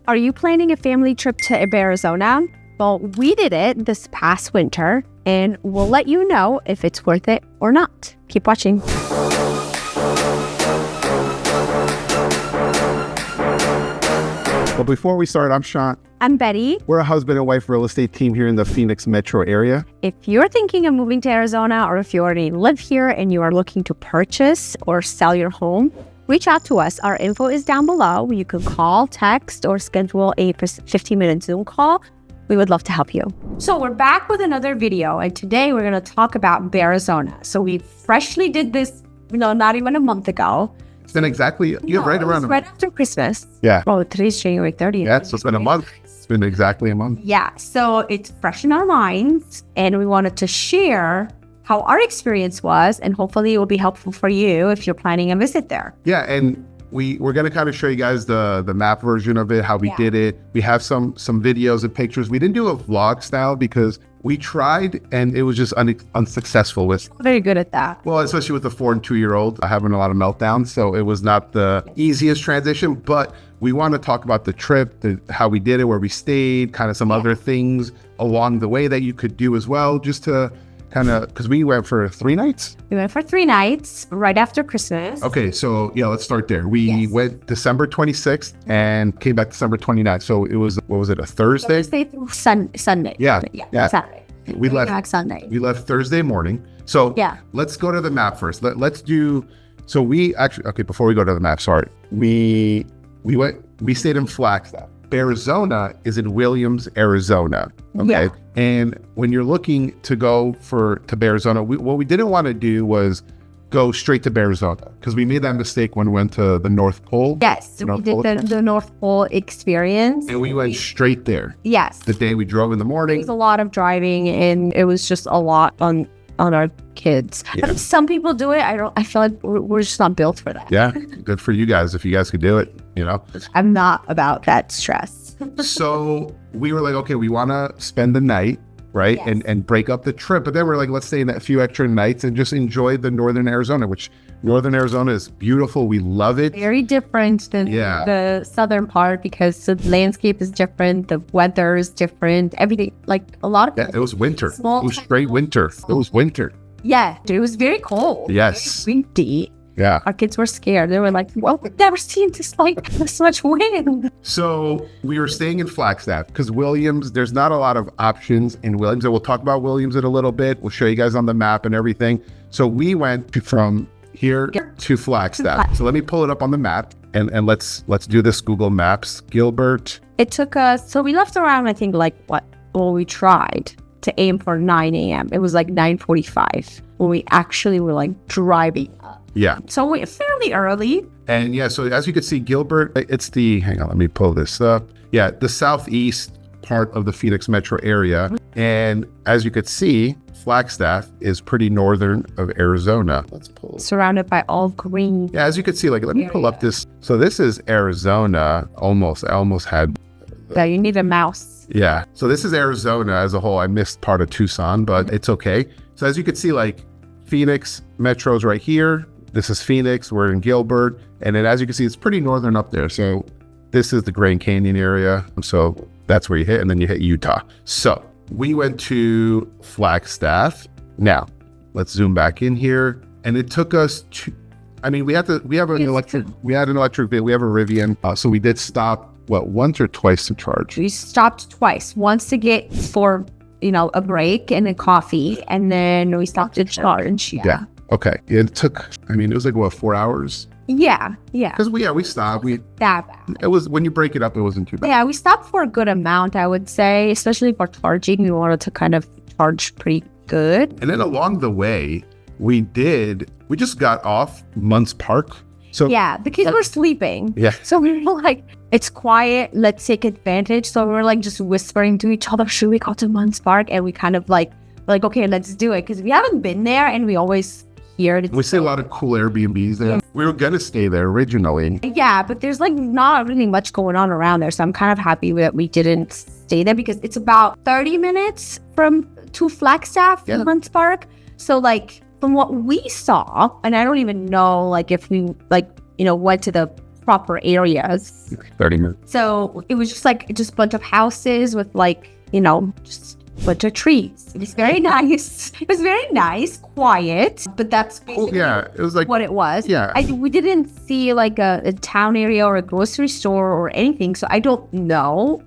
Are you planning a family trip to Bearizona? Well, we did it this past winter, and we'll let you know if it's worth it or not. Keep watching. Well, before we start, I'm Sean. I'm Betty. We're a husband and wife real estate team here in the Phoenix metro area. If you're thinking of moving to Arizona, or if you already live here and you are looking to purchase or sell your home, reach out to us. Our info is down below. You can call, text, or schedule a 15-minute Zoom call. We would love to help you. So we're back with another video, and today we're going to talk about Bearizona. So we freshly did this, not even a month ago. It's been exactly, right around right after Christmas. Yeah. Oh, today's January 30th. Yeah, so it's been a month. It's been exactly a month. Yeah, so it's fresh in our minds, and we wanted to share how our experience was, and hopefully it will be helpful for you if you're planning a visit there. Yeah, and we're going to kind of show you guys the map version of it, how we did it. We have some videos and pictures. We didn't do a vlog style because we tried and it was just unsuccessful with. Very good at that. Well, especially with the 4 and 2-year-old having a lot of meltdowns. So it was not the easiest transition, but we want to talk about the trip, how we did it, where we stayed, kind of some other things along the way that you could do as well, just to kind of, because we went for 3 nights. We went for 3 nights right after Christmas. Okay, so yeah, let's start there. We went December 26th and came back December 29th. So it was, what was it, a Thursday? Thursday through Sunday. Yeah. Saturday. We left back Sunday. We left Thursday morning. So let's go to the map first. Let's do, so we actually, okay, before we go to the map, sorry. We stayed in Flagstaff. Bearizona is in Williams, Arizona. Okay. Yeah. And when you're looking to go to Bearizona, what we didn't want to do was go straight to Bearizona because we made that mistake when we went to the North Pole. Yes, we did the North Pole experience. And we went straight there. Yes. The day we drove in the morning. It was a lot of driving, and it was just a lot on our kids. Yeah. Some people do it. I feel like we're just not built for that. Yeah, good for you guys if you guys could do it, I'm not about that stress. So we were like, okay, we want to spend the night, right? Yes. And break up the trip. But then we're like, let's stay in a few extra nights and just enjoy the Northern Arizona, which Northern Arizona is beautiful. We love it. Very different than the southern part because the landscape is different. The weather is different. Everything, like a lot of it was winter. It was straight winter. It was winter. Yeah, it was very cold. Yes. Very windy. Yeah. Our kids were scared. They were like, well, we've never seen this much wind. So we were staying in Flagstaff because Williams, there's not a lot of options in Williams. And we'll talk about Williams in a little bit. We'll show you guys on the map and everything. So we went from here to Flagstaff. So let me pull it up on the map and let's do this Google Maps. Gilbert. It took us, so we left around, I think we tried to aim for 9 a.m. It was like 9:45 when we actually were driving up. Yeah. So we're fairly early. And yeah, so as you can see, Gilbert, it's hang on, let me pull this up. Yeah, the southeast part of the Phoenix metro area. And as you could see, Flagstaff is pretty northern of Arizona. Let's pull. Surrounded by all green. Yeah, as you can see, let me pull up this. So this is Arizona. I almost had. Yeah, you need a mouse. Yeah. So this is Arizona as a whole. I missed part of Tucson, but it's okay. So as you can see, Phoenix metro's right here. This is Phoenix, we're in Gilbert. And then as you can see, it's pretty northern up there. So this is the Grand Canyon area. So that's where you hit, and then you hit Utah. So we went to Flagstaff. Now, let's zoom back in here. And it took us we had an electric vehicle, we have a Rivian. So we did stop, once or twice to charge? We stopped twice. Once to get for, a break and a coffee. And then we stopped to charge. Yeah. Okay. It took, it was 4 hours? Yeah. Because we stopped. That bad. It was, when you break it up, it wasn't too bad. Yeah, we stopped for a good amount, I would say, especially for charging. We wanted to kind of charge pretty good. And then along the way, we just got off Munds Park. So yeah, the kids were sleeping. Yeah. So we were like, it's quiet, let's take advantage. So we were just whispering to each other, should we go to Munds Park? And we kind of okay, let's do it. Because we haven't been there, and we always hear it. We see a lot of cool Airbnbs there. Yeah. We were going to stay there originally. Yeah, but there's not really much going on around there. So I'm kind of happy that we didn't stay there because it's about 30 minutes to Flagstaff, Munds Park. So from what we saw, and I don't even know if we went to the proper areas. 30 minutes. So it was just a bunch of houses with just a bunch of trees. It was very nice. It was very nice, quiet, but that's basically it was like what it was. Yeah. We didn't see like a town area or a grocery store or anything. So I don't know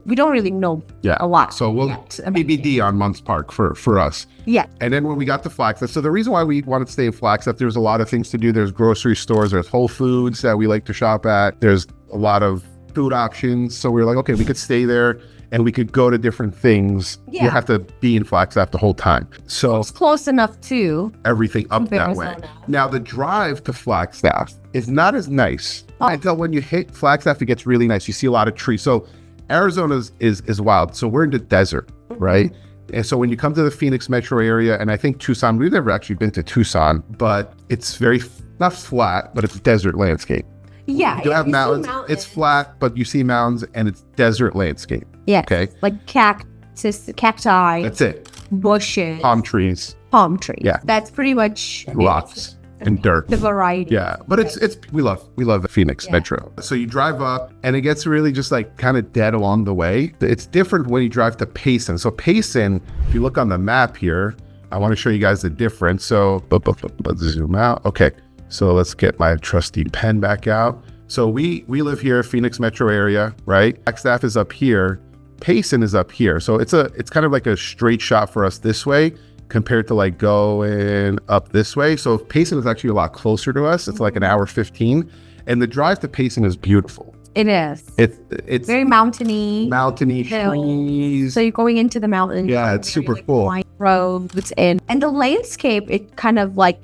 we don't really know a lot. So we'll BBD on Munds Park for us. Yeah. And then when we got to Flagstaff, so the reason why we wanted to stay in Flagstaff, there's a lot of things to do. There's grocery stores, there's Whole Foods that we like to shop at. There's a lot of food options. So we were like, okay, we could stay there and we could go to different things. Yeah. You have to be in Flagstaff the whole time. So it's close enough to everything up that way. Now the drive to Flagstaff is not as nice until when you hit Flagstaff, it gets really nice. You see a lot of trees. So Arizona is wild. So we're in the desert, right? And so when you come to the Phoenix metro area, and I think Tucson, we've never actually been to Tucson, but it's very, not flat, but it's desert landscape. Yeah. You have mountains. It's flat, but you see mountains and it's desert landscape. Yeah. Okay. Like cacti. That's it. Bushes. Palm trees. Yeah. That's pretty much rocks and dirt. The variety. Yeah. But we love the Phoenix metro. So you drive up and it gets really just like kind of dead along the way. It's different when you drive to Payson. So Payson, if you look on the map here, I want to show you guys the difference. So zoom out. Okay. So let's get my trusty pen back out. So we live here, Phoenix metro area, right? Flagstaff is up here. Payson is up here. So it's kind of like a straight shot for us this way compared to like going up this way. So Payson is actually a lot closer to us. It's like an hour 15. And the drive to Payson is beautiful. It is. It's very mountainy. Mountainy trees. So you're going into the mountains. Yeah, it's super cool. Wide roads and the landscape, it kind of like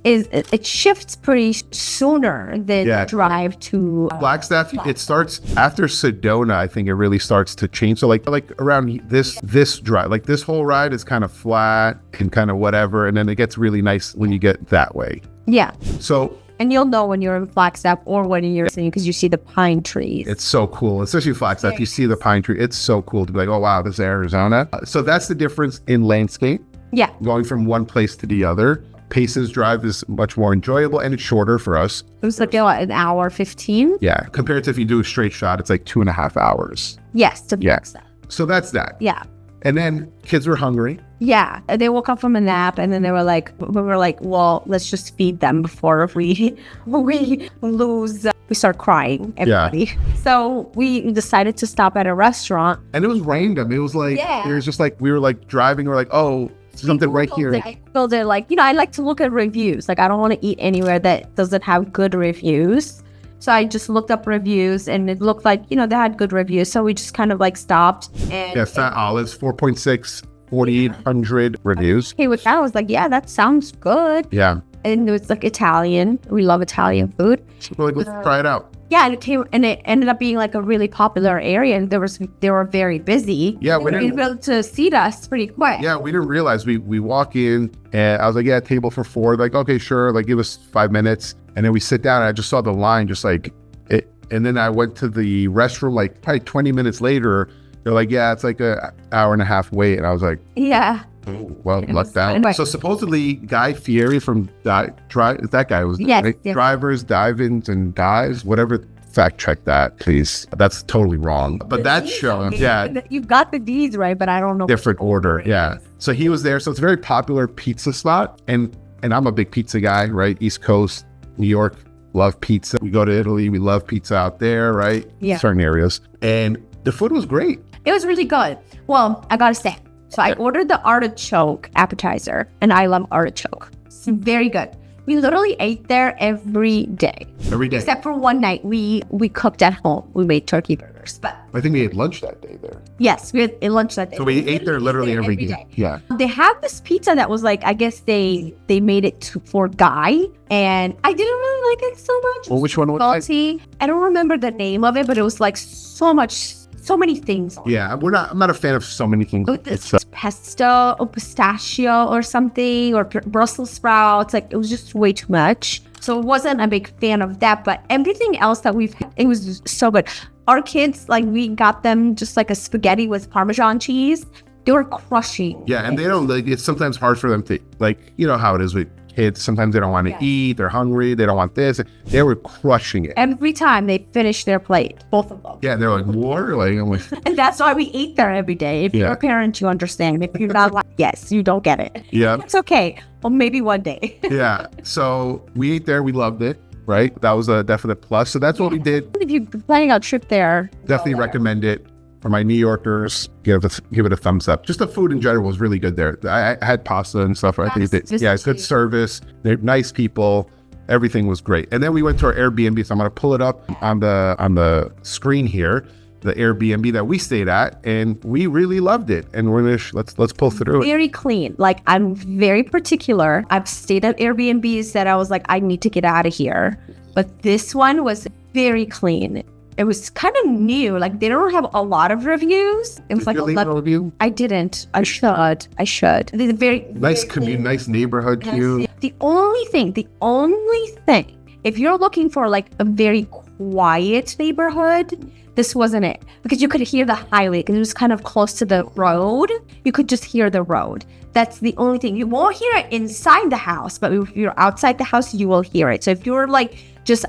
it shifts pretty sooner than the drive to Flagstaff. It starts after Sedona. I think it really starts to change. So like around this drive, like this whole ride is kind of flat and kind of whatever, and then it gets really nice when you get that way. Yeah. So. And you'll know when you're in Flagstaff or when you're sitting because you see the pine trees. It's so cool, especially Flagstaff. You see the pine tree. It's so cool to be like, oh wow, this is Arizona. So that's the difference in landscape. Yeah. Going from one place to the other. Payson's drive is much more enjoyable and it's shorter for us. It was like an hour 15. Yeah. Compared to if you do a straight shot, it's like 2.5 hours. Yes. To Flagstaff. So that's that. Yeah. And then kids were hungry. Yeah. They woke up from a nap and then we were like, well, let's just feed them before we lose. We start crying, everybody. Yeah. So we decided to stop at a restaurant. And it was random. It was like, it was just like, we were like driving. We're like, oh, something right here. I Googled it, like, I like to look at reviews. Like, I don't want to eat anywhere that doesn't have good reviews. So I just looked up reviews and it looked like, they had good reviews. So we just kind of like stopped. And Fat Olives, 4.6, 4,800 reviews. Okay, with that, I was like, yeah, that sounds good. Yeah. And it was like Italian. We love Italian food. So we're like, let's try it out. Yeah, and it ended up being like a really popular area, and they were very busy. Yeah, we didn't be able to seat us pretty quick. Yeah, we didn't realize we walk in, and I was like, yeah, table for 4. Like, okay, sure. Like, give us 5 minutes, and then we sit down, and I just saw the line, just like it. And then I went to the restroom, like probably 20 minutes later. They're like, yeah, it's like an hour and a half wait, and I was like, yeah. Oh, well, lucked out. Anyway. So supposedly Guy Fieri from that guy was Drivers, Dive-Ins, and Dives, whatever. Fact check that, please. That's totally wrong. But that show, you've got the D's right, but I don't know. Different order, yeah. So he was there. So it's a very popular pizza spot, and I'm a big pizza guy, right? East Coast, New York, love pizza. We go to Italy, we love pizza out there, right? Yeah. Certain areas, and the food was great. It was really good. Well, I gotta say. So I ordered the artichoke appetizer, and I love artichoke. It's very good. We literally ate there every day. Every day. Except for one night, we cooked at home. We made turkey burgers. But I think we ate lunch that day there. Yes, we had lunch that day. So we ate there literally every day. Yeah. They have this pizza that was like, I guess they made it for Guy, and I didn't really like it so much. Well, which one was salty? I don't remember the name of it, but it was like so many things. Yeah, I'm not a fan of so many things. It's pesto or pistachio or something, or Brussels sprouts. Like, it was just way too much. So I wasn't a big fan of that, but everything else that we've had, it was just so good. Our kids, like, we got them just like a spaghetti with Parmesan cheese. They were crushing. Yeah, and they don't, like, it's sometimes hard for them to, like, you know how it is with kids, sometimes they don't want to eat, they're hungry, they don't want this. They were crushing it. Every time they finish their plate, both of them. Yeah, they're like, what? Like, I'm like, And that's why we eat there every day. If you're a parent, you understand. If you're not like, yes, you don't get it. yeah. It's okay. Well, maybe one day. Yeah. So we ate there. We loved it. Right. That was a definite plus. So that's what we did. If you're planning a trip there, Definitely recommend it. For my New Yorkers, give it a thumbs up. Just the food in general was really good there. I had pasta and stuff. I think it's good service. They're nice people. Everything was great. And then we went to our Airbnb. So I'm going to pull it up on the screen here. The Airbnb that we stayed at, and we really loved it. And we're gonna let's pull through it. Very clean. Like, I'm very particular. I've stayed at Airbnbs that I was like, I need to get out of here. But this one was very clean. It was kind of new. Like, they don't have a lot of reviews. It was Did you leave a review? I didn't. I should. They're very Nice community, nice neighborhood too. The only thing, if you're looking for like a very quiet neighborhood, this wasn't it, because you could hear the highway because it was kind of close to the road. You could just hear the road. That's the only thing. You won't hear it inside the house, but if you're outside the house, you will hear it. So if you're like,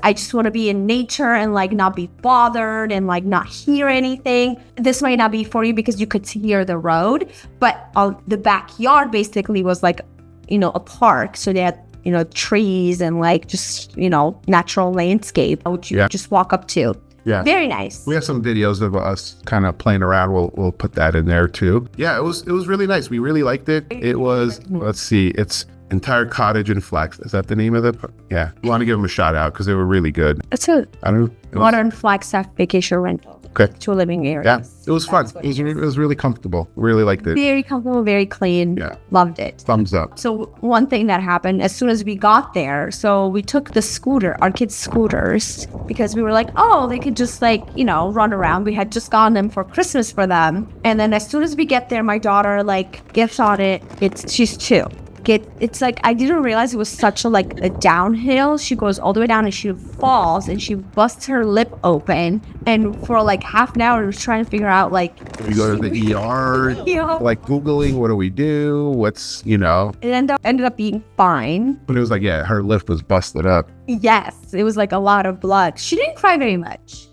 I just want to be in nature and like not be bothered and like not hear anything, this might not be for you because you could hear the road. But the backyard basically was like, a park. So they had, trees and like just, natural landscape, which you just walk up to. Yeah. Very nice. We have some videos of us kind of playing around. We'll put that in there too. Yeah, it was really nice. We really liked it. It was, let's see, it's Entire Cottage in Flagstaff. Is that the name of it? Yeah. We want to give them a shout out because they were really good. It's a modern Flagstaff vacation rental. Okay. To a living area. Yeah. It was fun. It was really comfortable. Really liked it. Very comfortable, very clean. Yeah. Loved it. Thumbs up. So one thing that happened as soon as we got there, so we took our kids' scooters, because we were like, oh, they could just like, run around. We had just gotten them for Christmas for them. And then as soon as we get there, my daughter like gets on it. She's 2. It's like, I didn't realize it was such a downhill. She goes all the way down and she falls and she busts her lip open. And for like half an hour, we were trying to figure out like, we go to the ER, like Googling, what do we do? What's, It ended up being fine. But it was like, yeah, her lip was busted up. Yes, it was like a lot of blood. She didn't cry very much.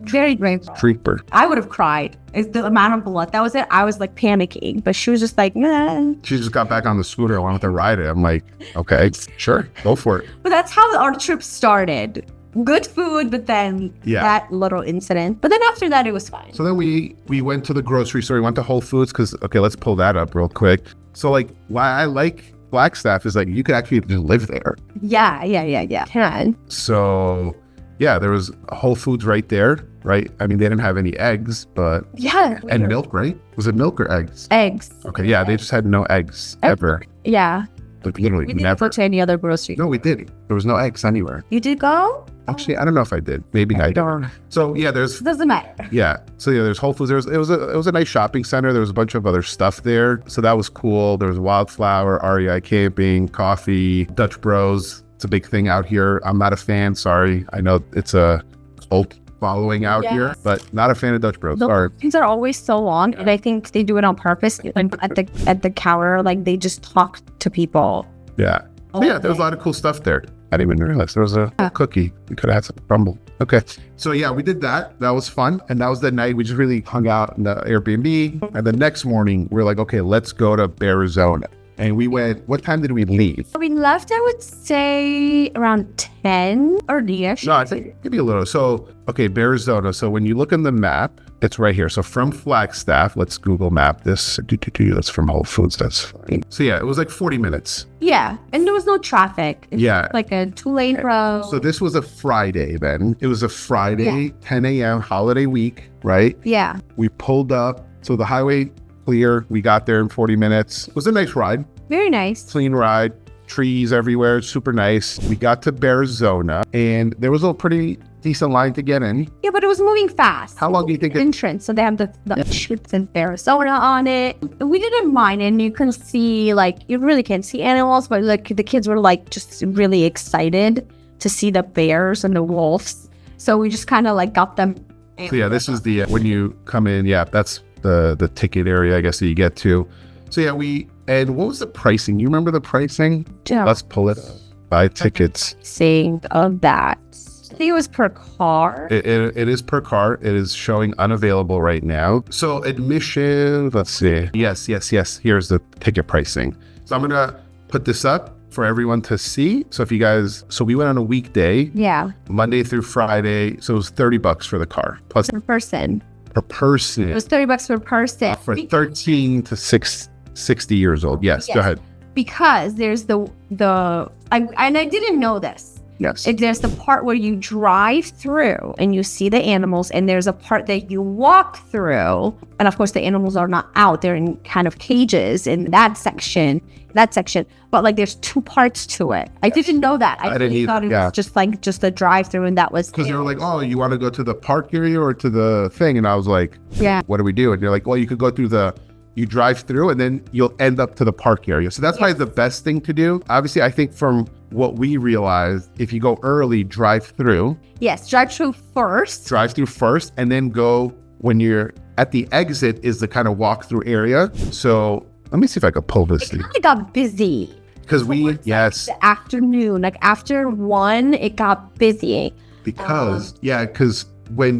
Very brave. Creeper. I would have cried. It's the amount of blood. That was it. I was like panicking, but she was just like, nah. She just got back on the scooter. I wanted to ride it. I'm like, okay, sure, go for it. But that's how our trip started. Good food, but then that little incident. But then after that, it was fine. So then we went to the grocery store. We went to Whole Foods because, okay, let's pull that up real quick. So like, why I like Flagstaff is like, you could actually just live there. Yeah. Can. So yeah, there was a Whole Foods right there, right? I mean, they didn't have any eggs, but... Yeah. And milk, right? Was it milk or eggs? Eggs. Okay, yeah, they just had no eggs ever. Yeah. Like literally we didn't never. go to any other grocery. No, we didn't. There was no eggs anywhere. You did go? Actually, I don't know if I did. Maybe I did. So yeah, Doesn't matter. Yeah. So yeah, there's Whole Foods. It was a nice shopping center. There was a bunch of other stuff there. So that was cool. There was Wildflower, REI Camping, coffee, Dutch Bros. It's a big thing out here. I'm not a fan. Sorry. I know it's a cult following out here, but not a fan of Dutch Bros. Sorry. Things are always so long, and I think they do it on purpose. Like at the counter, like they just talk to people. Yeah. Yeah, there was a lot of cool stuff there. I didn't even realize there was a cookie. We could have had some crumble. Okay. So yeah, we did that. That was fun. And that was the night we just really hung out in the Airbnb. And the next morning, we were like, okay, let's go to Bearizona. And we went, what time did we leave? We left, I would say, around 10 or 9ish. No, I think maybe a little. So, okay, Bearizona. So when you look on the map, it's right here. So from Flagstaff, let's Google map this. That's from Whole Foods. That's fine. So yeah, it was like 40 minutes. Yeah, and there was no traffic. Yeah. Like a 2-lane road. So this was a Friday then. It was a Friday, 10 a.m., holiday week, right? Yeah. We pulled up. So the highway clear. We got there in 40 minutes. It was a nice ride. Very nice. Clean ride. Trees everywhere. Super nice. We got to Bearizona and there was a pretty decent line to get in. Yeah, but it was moving fast. How long do you think? Entrance. So they have the ships in Bearizona on it. We didn't mind, and you can see you really can't see animals, but like the kids were like just really excited to see the bears and the wolves. So we just kind of like got them. So yeah, this is the when you come in. Yeah, that's the ticket area, I guess, that you get to. So yeah, we And what was the pricing? You remember the pricing? Yeah. Let's pull it up. Buy tickets. Seeing of that. I think it was per car. It is per car. It is showing unavailable right now. So admission, let's see. Yes. Here's the ticket pricing. So I'm going to put this up for everyone to see. So if you guys, so we went on a weekday. Yeah. Monday through Friday. So it was $30 for the car. Plus Per person. per person. It was $30 per person. For 13 to 60 years old. Yes. Go ahead. Because there's I didn't know this. Yes. There's the part where you drive through and you see the animals, and there's a part that you walk through. And of course, the animals are not out. They're in kind of cages in that section. But like there's two parts to it. I didn't know that. I really thought it was just a drive through, and that was because they were like, oh, you want to go to the park area or to the thing? And I was like, what do we do? And they're like, well, you could go through you drive through and then you'll end up to the park area. So that's probably the best thing to do. Obviously, I think from what we realized, if you go early, drive through. Yes, drive through first. Drive through first and then go when you're at the exit is the kind of walk through area. So let me see if I could pull this. It kind of got busy. Because the afternoon, like after 1, it got busy. Because when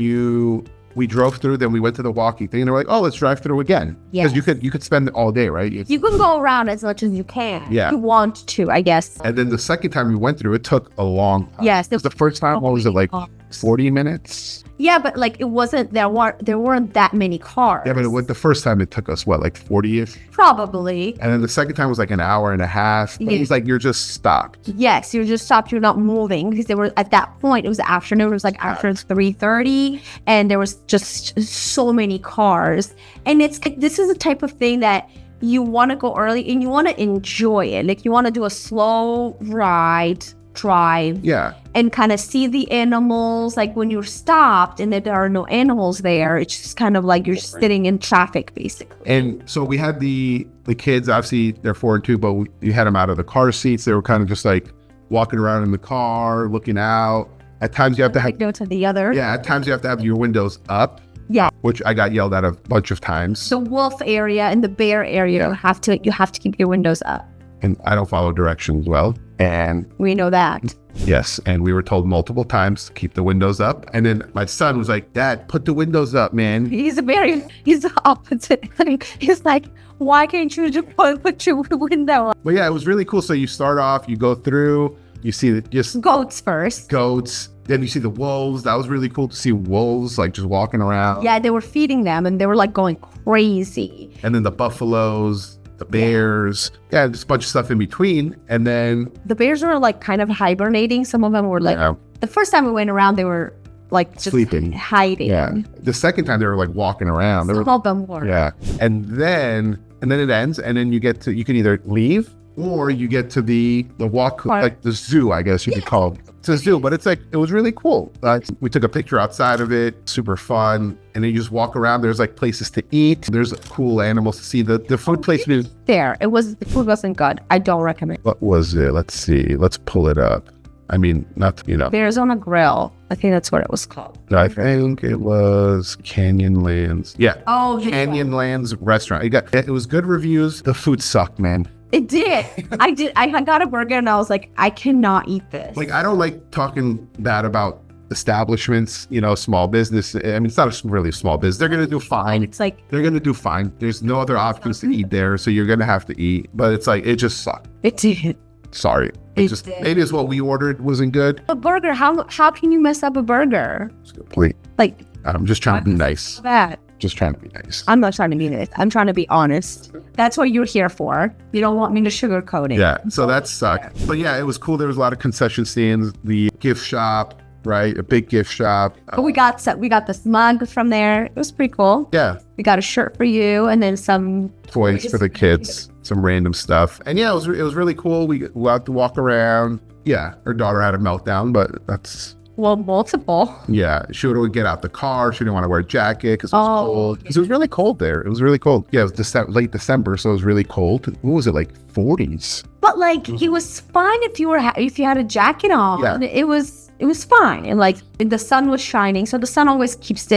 we drove through, then we went to the walking thing, and they're like, "Oh, let's drive through again." Because you could spend it all day, right? You can go around as much as you can. Yeah. If you want to, I guess. And then the second time we went through, it took a long time. Yes. The first time, what was it, like 40 minutes? Yeah, but like it wasn't, there weren't that many cars. Yeah, but the first time it took us, what, like 40-ish? Probably. And then the second time was like an hour and a half. But it was like, you're just stopped. Yes, you're just stopped. You're not moving because they were, at that point, it was afternoon. It was like after 3:30 and there was just so many cars. And this is the type of thing that you want to go early and you want to enjoy it. Like you want to do a slow drive. Yeah. And kind of see the animals. Like when you're stopped and there are no animals there, it's just kind of like you're sitting in traffic, basically. And so we had the kids, obviously they're 4 and 2, but we had them out of the car seats. They were kind of just like walking around in the car, looking out. At times you have to have go to the other. Yeah, at times you have to have your windows up. Yeah. Which I got yelled at a bunch of times. The wolf area and the bear area, you have to keep your windows up. And I don't follow directions well. And we know that. Yes. And we were told multiple times to keep the windows up. And then my son was like, Dad, put the windows up, man. He's the opposite. He's like, why can't you just put your window up? But yeah, it was really cool. So you start off, you go through, you see just goats first. Goats. Then you see the wolves. That was really cool to see wolves like just walking around. Yeah, they were feeding them and they were like going crazy. And then the buffaloes, the bears, just a bunch of stuff in between. And then the bears were like kind of hibernating. Some of them were like, the first time we went around, they were like just sleeping, hiding. Yeah. The second time they were like walking around. Some of them were. Yeah. And then it ends, and then you can either leave or you get to the walk, like the zoo, I guess you could call it. It's a zoo, but it's like, it was really cool. We took a picture outside of it, super fun. And then you just walk around. There's like places to eat. There's cool animals to see. The food place. The food wasn't good. I don't recommend. What was it? Let's see. Let's pull it up. I mean, Bearizona Grill. I think that's what it was called. I think it was Canyonlands. Yeah. Oh, Canyonlands restaurant. It was good reviews. The food sucked, man. It did. I got a burger and I was like, I cannot eat this. Like, I don't like talking bad about establishments, small business. I mean, it's not really a small business. They're going to do fine. It's like, they're going to do fine. There's no other options to eat there. So you're going to have to eat. But it's like, it just sucked. It did. Sorry. Maybe it's what we ordered wasn't good. A burger, how can you mess up a burger? It's complete. Like, I'm just trying to be nice. Bad. Just trying to be nice. I'm not trying to be nice. I'm trying to be honest. That's what you're here for. You don't want me to sugarcoat it. Yeah, so that sucked. But yeah, it was cool. There was a lot of concession stands, the gift shop, right? A big gift shop. But we got this mug from there. It was pretty cool. Yeah. We got a shirt for you and then some toys for the kids, some random stuff. And yeah, it was really cool. We got to walk around. Yeah, her daughter had a meltdown, but that's... Well, multiple. Yeah, she would get out the car. She didn't want to wear a jacket because it was cold. Because it was really cold there. It was really cold. Yeah, it was late December, so it was really cold. What was it, like 40s? But like, it was fine if you had a jacket on. Yeah. It was it was fine. And like the sun was shining, so the sun always keeps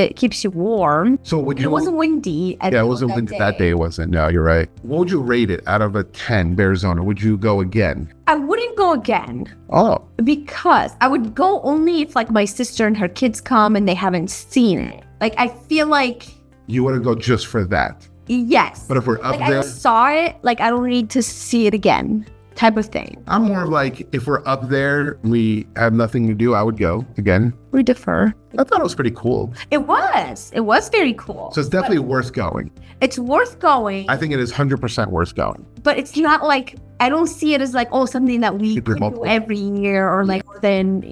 you warm. So would you? It wasn't windy. Yeah, it wasn't windy that day. It wasn't. No, you're right. What would you rate it out of a 10, Bearizona? Would you go again? I wouldn't go again. Oh. Because I would go only if like my sister and her kids come and they haven't seen it. Like I feel like You want to go just for that? yes. But if we're up like there, I saw it, like I don't need to see it again, type of thing. I'm more of like, if we're up there, we have nothing to do, I would go again. We defer. I thought it was pretty cool. It was very cool. So it's definitely worth going. It's worth going, I think it is 100% worth going. but it's not like, I don't see it as like, oh, something that we could do every year or like then,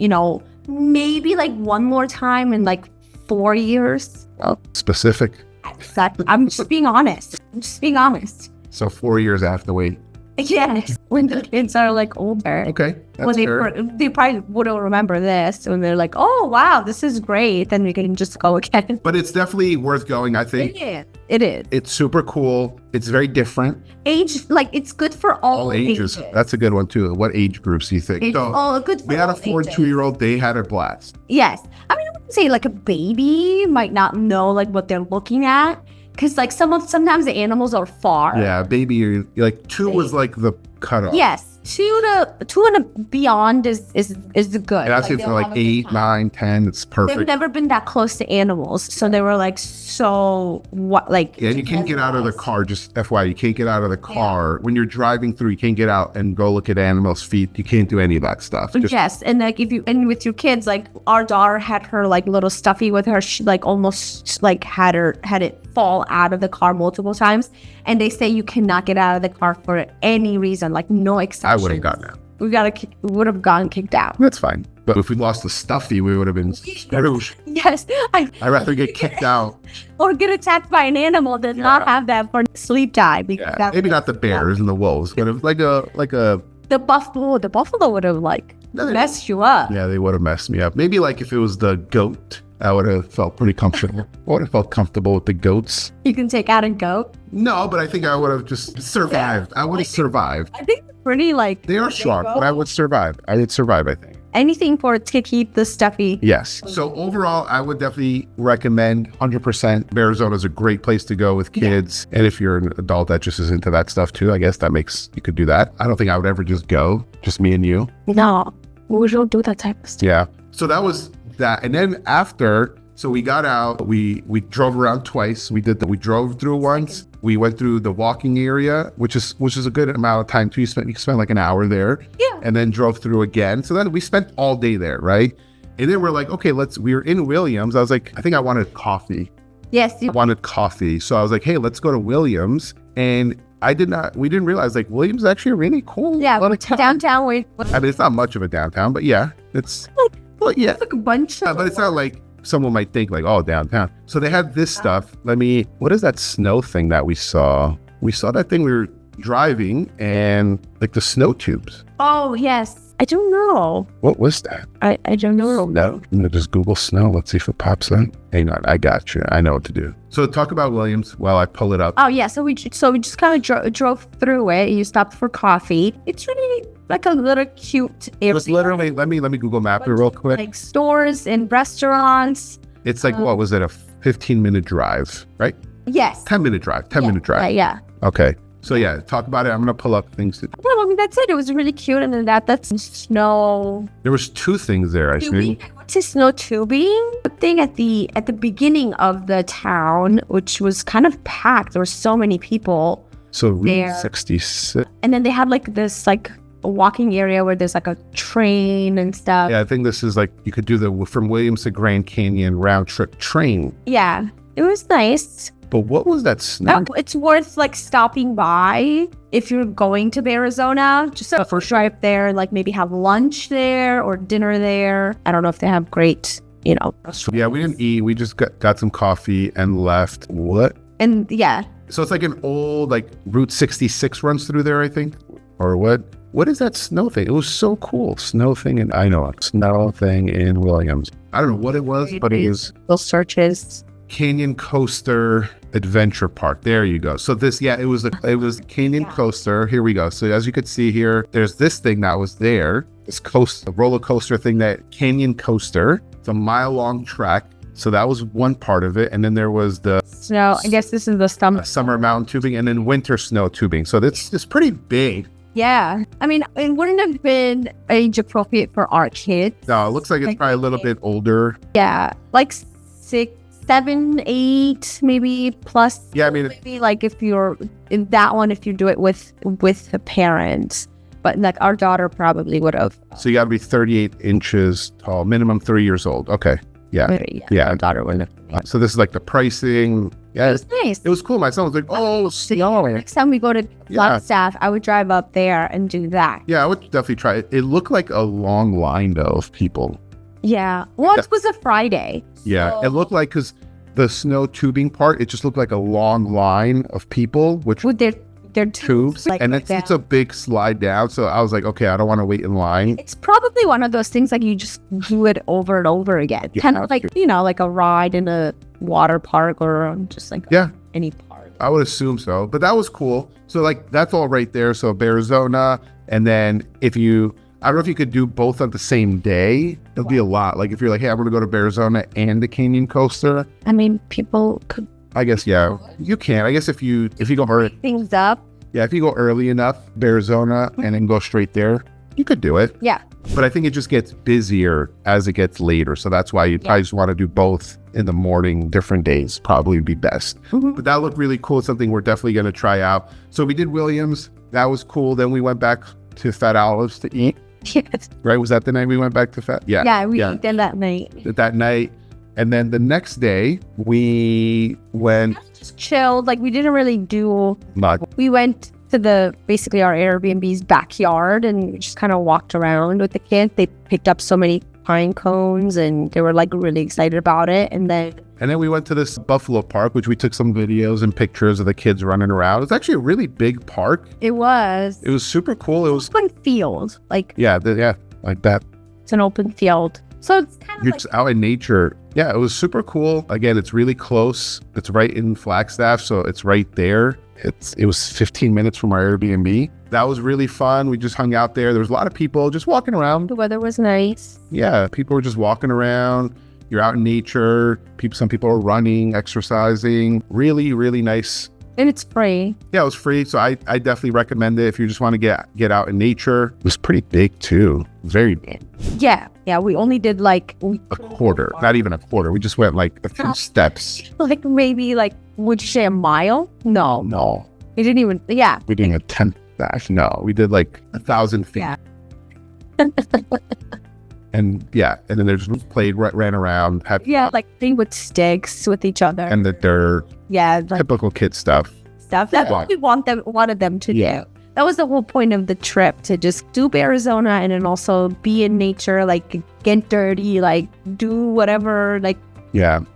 maybe like one more time in like 4 years. Well, specific. I'm just being honest. So 4 years after we. Yes, when the kids are like older. Okay, that's Well, fair. they probably wouldn't remember this when they're like, oh, wow, this is great. Then we can just go again. But it's definitely worth going, I think. It is. It's super cool. It's very different. Age, like, it's good for all ages. That's a good one, too. What age groups do you think? It's all good for we had a all 4 and ages. 2-year-old. They had a blast. Yes. I mean, I wouldn't say like a baby might not know like what they're looking at. Because like sometimes the animals are far. Yeah, baby, you're like 2 was like the cutoff. Yes. 2 and beyond is the good. And I think they'll for like have a good 8, time. 9, 10, it's They've perfect. never been that close to animals, so they were like, so what? Like, Yeah, and you can't get out of the car. Just FYI, you can't get out of the car when you're driving through. You can't get out and go look at animals' feet. You can't do any of that stuff. Just, yes, and like and with your kids, like our daughter had her like little stuffy with her. She like almost like had it fall out of the car multiple times, and they say you cannot get out of the car for any reason, like no exception. I would have gotten out. We would have gotten kicked out. That's fine. But if we lost the stuffy, we would have been screwed. Yes, I'd rather get kicked out. or get attacked by an animal than not have that for sleep time. Because Yeah, that maybe would- not the bears and the wolves, but if like a The buffalo would have like No, they- messed you up. yeah, they would have messed me up. Maybe like if it was the goat, I would have felt pretty comfortable. I would have felt comfortable with the goats. You can take out a goat. No, but I think I would have just survived. I would have survived. I think they're pretty like They are sharp, but I would survive. I would survive, I think. anything for it to keep the stuffy. Yes. So overall, I would definitely recommend 100%. Bearizona is a great place to go with kids. And if you're an adult that just is into that stuff too, I guess you could do that. I don't think I would ever just go, just me and you. No, we don't do that type of stuff. Yeah. So that was that. And then after, so we got out, we drove around twice. We drove through once. We went through the walking area, which is a good amount of time too. You spent like an hour there. Yeah. And then drove through again. So then we spent all day there, right? And then we're like, okay, we were in Williams. I was like, I think I wanted coffee. Yes. I wanted coffee. So I was like, hey, let's go to Williams. And we didn't realize like Williams is actually really cool. Yeah. Lot of town. Downtown. I mean, it's not much of a downtown, but yeah, it's, well, yeah. like a bunch of. But it's not like someone might think like, oh, downtown. So they had this stuff. What is that snow thing that we saw? We saw that thing we were driving and like the snow tubes. Oh yes. I don't know. What was that? I don't know. No. I'm gonna just Google snow. Let's see if it pops up. Hang on, I got you. I know what to do. So talk about Williams while I pull it up. Oh yeah. So we just kind of drove through it. You stopped for coffee. It's really like a little cute area. It was literally, let me Google map it real quick. Like stores and restaurants. It's like, what was it? A 15-minute drive, right? Yes. 10-minute drive. 10-minute drive. Yeah. Okay. So yeah, talk about it. I'm gonna pull up things. Well, I mean, that's it. It was really cute. And then that's snow. There was 2 things there, I think. To snow tubing thing at the beginning of the town, which was kind of packed. There were so many people. So Route there. 66. And then they had like this like a walking area where there's like a train and stuff. Yeah, I think this is like you could do from Williams to Grand Canyon round trip train. Yeah, it was nice. But what was that snow? It's worth like stopping by if you're going to Bearizona. Just a first drive there, like maybe have lunch there or dinner there. I don't know if they have great, Yeah, we didn't eat. We just got some coffee and left. What? And yeah. So it's like an old like Route 66 runs through there, I think, or what? What is that snow thing? It was so cool. Snow thing, and I know a snow thing in Williams. I don't know what it was, but it was Those searches. Canyon Coaster Adventure Park. There you go. So it was the Canyon Coaster. Here we go. So as you could see here, there's this thing that was there. this roller coaster thing, that canyon coaster. It's a mile-long track. So that was one part of it. And then there was the snow. I guess this is the summer mountain tubing, and then winter snow tubing. So it's pretty big. Yeah. I mean, it wouldn't have been age appropriate for our kids. No, it looks like it's probably a little bit older. Yeah. Like 6, 7, 8, maybe plus. Yeah, I mean, maybe like if you're in that one, if you do it with the parents. But like our daughter probably would have. So you got to be 38 inches tall, minimum 3 years old. Okay. Yeah. Yeah. Our daughter wouldn't have. So this is like the pricing. Yeah. It was nice. It was cool. My son was like, oh, next time we go to Flagstaff, I would drive up there and do that. Yeah, I would definitely try it. It looked like a long line, though, of people. Yeah. Well, it was a Friday. Yeah. So. It looked like, because the snow tubing part, it just looked like a long line of people, which with their tubes. Like, and it's a big slide down. So I was like, okay, I don't want to wait in line. It's probably one of those things like you just do it over and over again. Yeah, kind of like, like a ride in a water park or just like any park. I would assume so. But that was cool. So like that's all right there. So Bearizona. And then I don't know if you could do both on the same day. It'll be a lot. Like if you're like, hey, I'm going to go to Bearizona and the canyon coaster. I mean, people could. I guess, yeah, you can. I guess if you go early. Things up. Yeah, if you go early enough, Bearizona, and then go straight there, you could do it. Yeah. But I think it just gets busier as it gets later. So that's why you probably just want to do both in the morning, different days, probably would be best. Mm-hmm. But that looked really cool. It's something we're definitely going to try out. So we did Williams. That was cool. Then we went back to Fat Olive's to eat. Yes. Right? Was that the night we went back to Fat? Yeah. Yeah, we ate that night. That night. And then the next day, we went... Just chilled. Like, we didn't really do much. We went to basically our Airbnb's backyard and just kind of walked around with the kids. They picked up so many pine cones and they were like really excited about it. And then we went to this Buffalo Park, which we took some videos and pictures of the kids running around. It's actually a really big park. It was. It was super cool. It was... open field. Like... Yeah, like that. It's an open field. So it's kind of You're just out in nature. Yeah, it was super cool. Again, it's really close. It's right in Flagstaff, so it's right there. It was 15 minutes from our Airbnb. That was really fun. We just hung out there. There was a lot of people just walking around. The weather was nice. Yeah, people were just walking around. You're out in nature. Some people are running, exercising. Really, really nice. And it's free. Yeah, it was free. So I definitely recommend it if you just want to get out in nature. It was pretty big too. Very big. Yeah. Yeah. We only did like a quarter, not even a quarter. We just went like a few steps. Like maybe would you say a mile? No. We didn't even, yeah. We didn't a 10th dash. No, we did like 1,000 feet. Yeah. And then they just ran around. Like playing with sticks with each other. And the dirt. Yeah. Like, typical kid stuff. That's what we wanted them to do. That was the whole point of the trip, to just do Bearizona and then also be in nature, like get dirty, like do whatever, like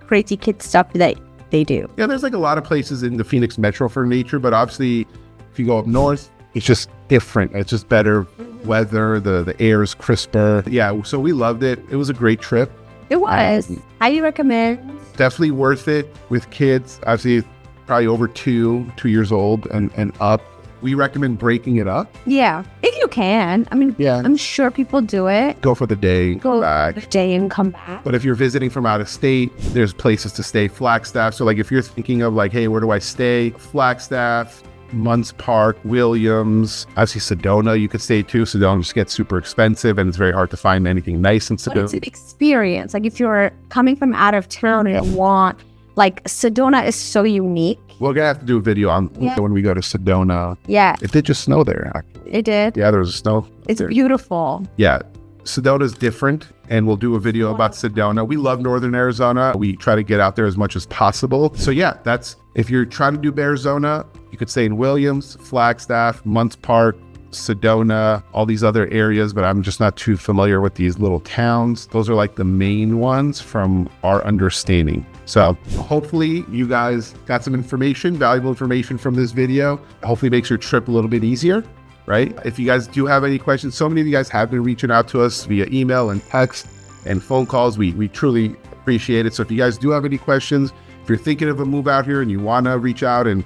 crazy kid stuff that they do. Yeah, there's like a lot of places in the Phoenix metro for nature, but obviously if you go up north, it's just different. It's just better weather. The air is crisper. Yeah, so we loved it. It was a great trip. It was. Highly recommend. Definitely worth it with kids. Obviously, probably over 2 years old and up. We recommend breaking it up. Yeah, if you can. I mean, I'm sure people do it. Go for the day, come back. For the day and come back. But if you're visiting from out of state, there's places to stay. Flagstaff. So like if you're thinking of like, hey, where do I stay? Flagstaff, Munds Park, Williams, obviously Sedona you could stay too. Sedona just gets super expensive and it's very hard to find anything nice in Sedona. But it's an experience. Like if you're coming from out of town and want, like Sedona is so unique. We're going to have to do a video on when we go to Sedona. Yeah. It did just snow there, actually. It did. Yeah, there was snow. It's beautiful. Yeah. Sedona's different, and we'll do a video about Sedona. We love Northern Arizona. We try to get out there as much as possible. So yeah, if you're trying to do Bearizona, you could stay in Williams, Flagstaff, Munds Park, Sedona, all these other areas, but I'm just not too familiar with these little towns. Those are like the main ones from our understanding. So hopefully you guys got some valuable information from this video. Hopefully makes your trip a little bit easier, right? If you guys do have any questions, so many of you guys have been reaching out to us via email and text and phone calls. We truly appreciate it. So if you guys do have any questions, if you're thinking of a move out here and you want to reach out and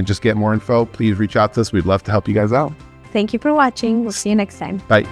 just get more info, please reach out to us. We'd love to help you guys out. Thank you for watching. We'll see you next time. Bye.